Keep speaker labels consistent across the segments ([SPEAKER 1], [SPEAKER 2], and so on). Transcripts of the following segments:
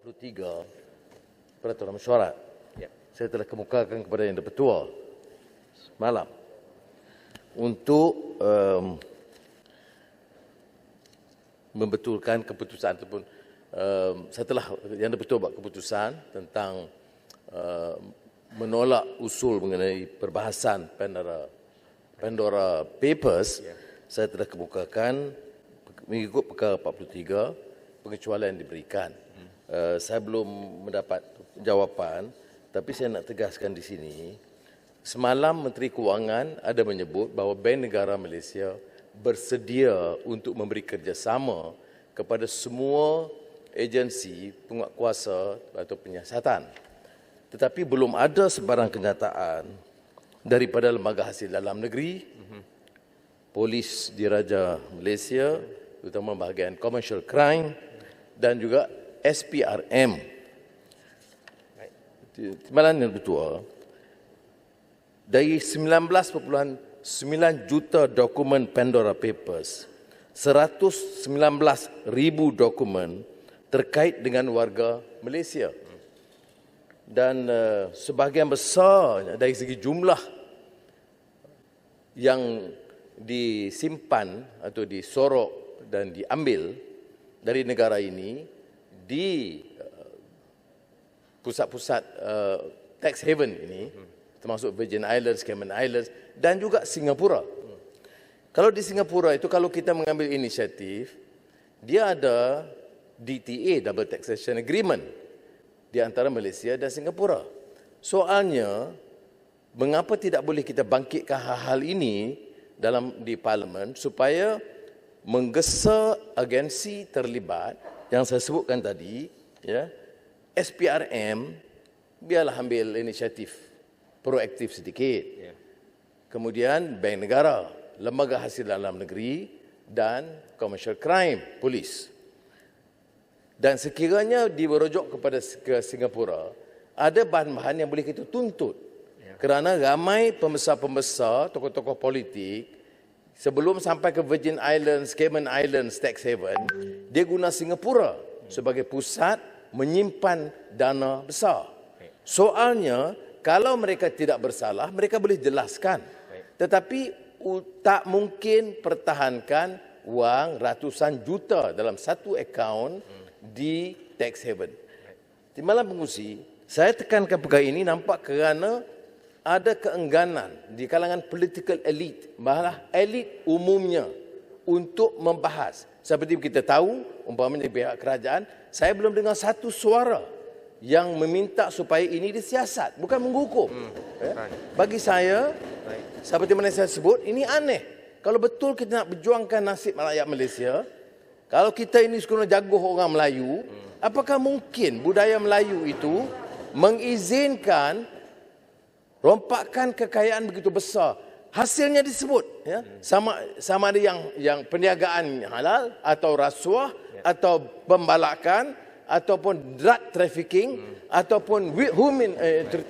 [SPEAKER 1] 43 Peraturan Mesyuarat. Saya telah kemukakan kepada Yang di-Pertua semalam untuk membetulkan keputusan ataupun setelah Yang di-Pertua buat keputusan tentang menolak usul mengenai perbahasan Pandora Papers, saya telah kemukakan mengikut perkara 43 pengecualian diberikan. Saya belum mendapat jawapan, tapi saya nak tegaskan di sini, semalam Menteri Kewangan ada menyebut bahawa Bank Negara Malaysia bersedia untuk memberi kerjasama kepada semua agensi penguatkuasa atau penyiasatan. Tetapi belum ada sebarang kenyataan daripada Lembaga Hasil Dalam Negeri, Polis Diraja Malaysia, terutama bahagian Commercial Crime, dan juga SPRM. Timbalan Yang Di-Pertua, dari 19.9 juta dokumen Pandora Papers, 119,000 dokumen terkait dengan warga Malaysia. Dan sebahagian besar dari segi jumlah yang disimpan atau disorok dan diambil dari negara ini di pusat-pusat tax haven ini, termasuk Virgin Islands, Cayman Islands dan juga Singapura. Kalau di Singapura itu, kalau kita mengambil inisiatif, dia ada DTA, Double Taxation Agreement, di antara Malaysia dan Singapura. Soalnya, mengapa tidak boleh kita bangkitkan hal-hal ini di Parlimen supaya menggesa agensi terlibat yang saya sebutkan tadi, ya, SPRM, biarlah ambil inisiatif proaktif sedikit. Kemudian Bank Negara, Lembaga Hasil Dalam Negeri dan Commercial Crime, Polis. Dan sekiranya dirujuk ke Singapura, ada bahan-bahan yang boleh kita tuntut. Kerana ramai pembesar-pembesar, tokoh-tokoh politik, sebelum sampai ke Virgin Islands, Cayman Islands, tax haven, dia guna Singapura sebagai pusat menyimpan dana besar. Soalnya, kalau mereka tidak bersalah, mereka boleh jelaskan. Tetapi tak mungkin pertahankan wang ratusan juta dalam satu akaun di tax haven. Timbalan pengusi, saya tekankan perkara ini nampak kerana ada keengganan di kalangan political elite, malah elit umumnya, untuk membahas. Seperti kita tahu, umpamanya di pihak kerajaan, saya belum dengar satu suara yang meminta supaya ini disiasat, bukan menghukum. Bagi saya, seperti mana saya sebut, ini aneh. Kalau betul kita nak berjuangkan nasib rakyat Malaysia, kalau kita ini sebenarnya jago orang Melayu, apakah mungkin budaya Melayu itu mengizinkan rompakan kekayaan begitu besar? Hasilnya disebut, ya, sama ada yang perniagaan halal atau rasuah atau pembalakan ataupun drug trafficking ataupun human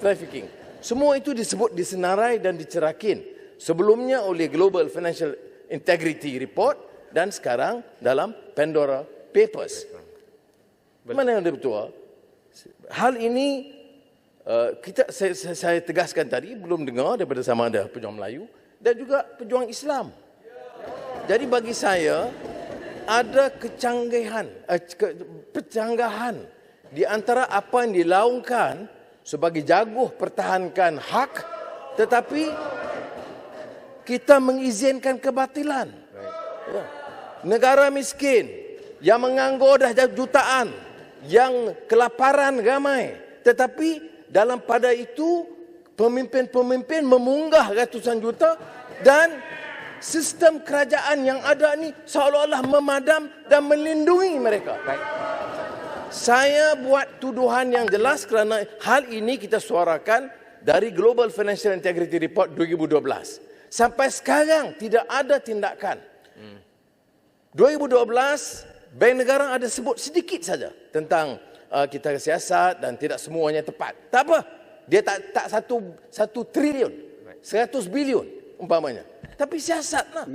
[SPEAKER 1] trafficking. Semua itu disebut, disenarai dan dicerakin. Sebelumnya oleh Global Financial Integrity Report dan sekarang dalam Pandora Papers. Mana yang Di-Pertua? Hal ini saya tegaskan tadi, belum dengar daripada sama ada pejuang Melayu dan juga pejuang Islam. Jadi bagi saya, ada kecanggahan di antara apa yang dilaungkan sebagai jaguh pertahankan hak, tetapi kita mengizinkan kebatilan. Negara miskin, yang menganggur dah jutaan, yang kelaparan ramai, tetapi dalam pada itu, pemimpin-pemimpin memunggah ratusan juta dan sistem kerajaan yang ada ni seolah-olah memadam dan melindungi mereka. Saya buat tuduhan yang jelas kerana hal ini kita suarakan dari Global Financial Integrity Report 2012. Sampai sekarang tidak ada tindakan. 2012, Bank Negara ada sebut sedikit saja tentang kita siasat dan tidak semuanya tepat. Tak apa. Dia tak 1 trilion, 100 bilion umpamanya. Tapi siasatlah.